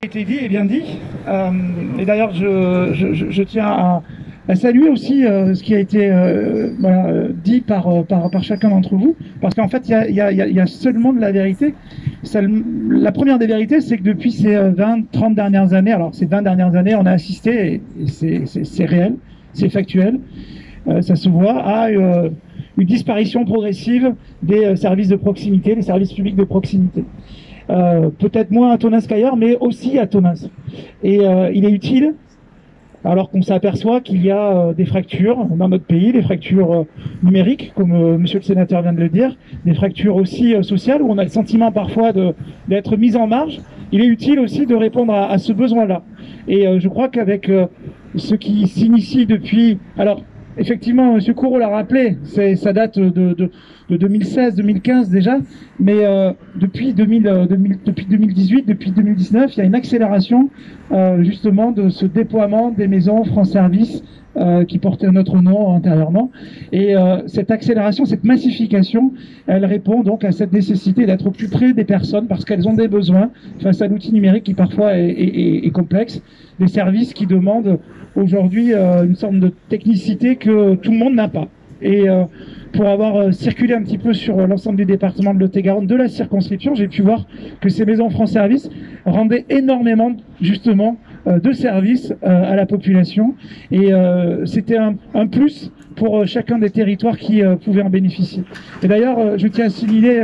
Été dit et bien dit. Et d'ailleurs, je tiens à saluer aussi ce qui a été dit par chacun d'entre vous, parce qu'en fait, il y a seulement de la vérité. La première des vérités, c'est que depuis ces 20-30 dernières années, alors ces 20 dernières années, on a assisté, et c'est réel, c'est factuel, ça se voit, à une disparition progressive des services de proximité, des services publics de proximité. Peut-être moins à Tonneins qu'ailleurs, mais aussi à Tonneins. Et il est utile, alors qu'on s'aperçoit qu'il y a des fractures dans notre pays, des fractures numériques, comme monsieur le sénateur vient de le dire, des fractures aussi sociales, où on a le sentiment parfois d'être mis en marge. Il est utile aussi de répondre à ce besoin-là. Et je crois qu'avec ce qui s'initie depuis... Alors, effectivement, M. Courreau l'a rappelé, ça date de 2016, 2015 déjà, mais depuis 2018, depuis 2019, il y a une accélération justement de ce déploiement des maisons France Service qui portaient notre nom antérieurement. Et cette accélération, cette massification, elle répond donc à cette nécessité d'être au plus près des personnes parce qu'elles ont des besoins face à l'outil numérique qui parfois est complexe, des services qui demandent aujourd'hui une sorte de technicité que tout le monde n'a pas. Et pour avoir circulé un petit peu sur l'ensemble du département de Lot-et-Garonne, de la circonscription, j'ai pu voir que ces maisons France Service rendaient énormément justement de services à la population. Et c'était un plus pour chacun des territoires qui pouvaient en bénéficier. Et d'ailleurs, je tiens à signaler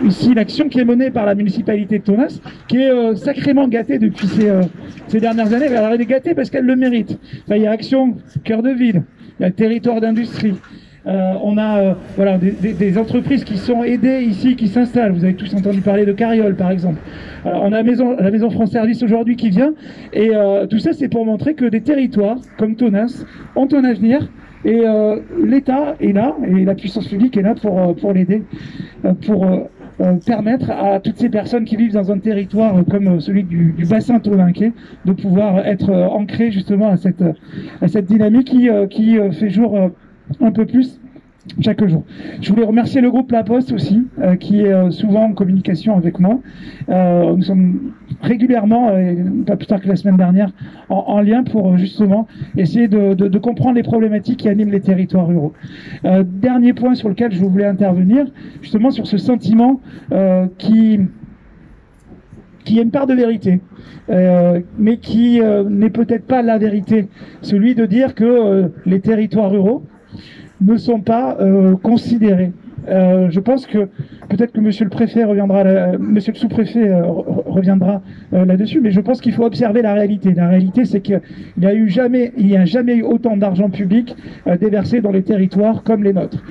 ici l'action qui est menée par la municipalité de Tonneins, qui est sacrément gâtée depuis ces dernières années. Alors elle est gâtée parce qu'elle le mérite. Enfin, il y a Action Cœur de Ville, il y a le territoire d'industrie. On a voilà, des entreprises qui sont aidées ici, qui s'installent. Vous avez tous entendu parler de Carriole, par exemple. Alors, on a la maison France Service aujourd'hui qui vient. Et tout ça, c'est pour montrer que des territoires comme Tonneins ont un avenir. Et l'État est là, et la puissance publique est là pour l'aider, pour permettre à toutes ces personnes qui vivent dans un territoire comme celui du bassin tonninquais de pouvoir être ancrées justement à cette dynamique qui fait jour un peu plus chaque jour. Je voulais remercier le groupe La Poste aussi, qui est souvent en communication avec moi. Nous sommes régulièrement, pas plus tard que la semaine dernière, en lien pour justement essayer de comprendre les problématiques qui animent les territoires ruraux. Dernier point sur lequel je voulais intervenir, justement sur ce sentiment qui est une part de vérité, mais qui n'est peut-être pas la vérité, celui de dire que les territoires ruraux ne sont pas considérés. Je pense que peut-être que monsieur le préfet reviendra, monsieur le sous-préfet reviendra là-dessus, mais je pense qu'il faut observer la réalité. La réalité, c'est qu'il n'y a jamais eu autant d'argent public déversé dans les territoires comme les nôtres.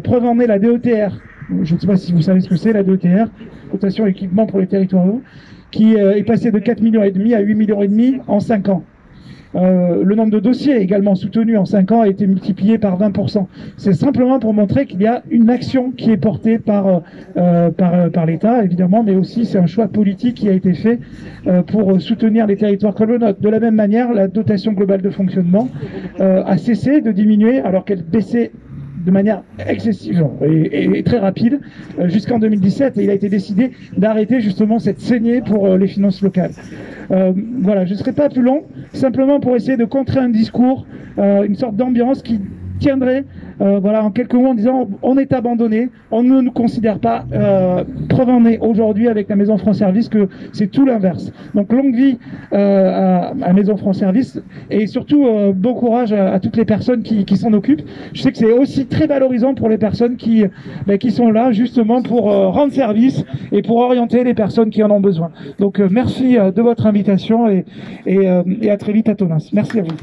Preuve en est la DETR. Je ne sais pas si vous savez ce que c'est, la DETR, dotation équipement pour les territoires ruraux, qui est passée de 4,5 millions à 8,5 millions en 5 ans. Le nombre de dossiers également soutenus en 5 ans a été multiplié par 20%. C'est simplement pour montrer qu'il y a une action qui est portée par l'État, évidemment, mais aussi c'est un choix politique qui a été fait pour soutenir les territoires comme le nôtre. De la même manière, la dotation globale de fonctionnement a cessé de diminuer alors qu'elle baissait de manière excessive et très rapide jusqu'en 2017, et il a été décidé d'arrêter justement cette saignée pour les finances locales. Voilà, je ne serai pas plus long, simplement pour essayer de contrer un discours, une sorte d'ambiance qui tiendrait voilà, en quelques mots en disant on est abandonné, on ne nous considère pas. Preuve en est aujourd'hui avec la Maison France Service que c'est tout l'inverse. Donc longue vie à Maison France Service, et surtout bon courage à toutes les personnes qui s'en occupent. Je sais que c'est aussi très valorisant pour les personnes qui sont là justement pour rendre service et pour orienter les personnes qui en ont besoin. Donc merci de votre invitation et à très vite à Tonneins. Merci à vous.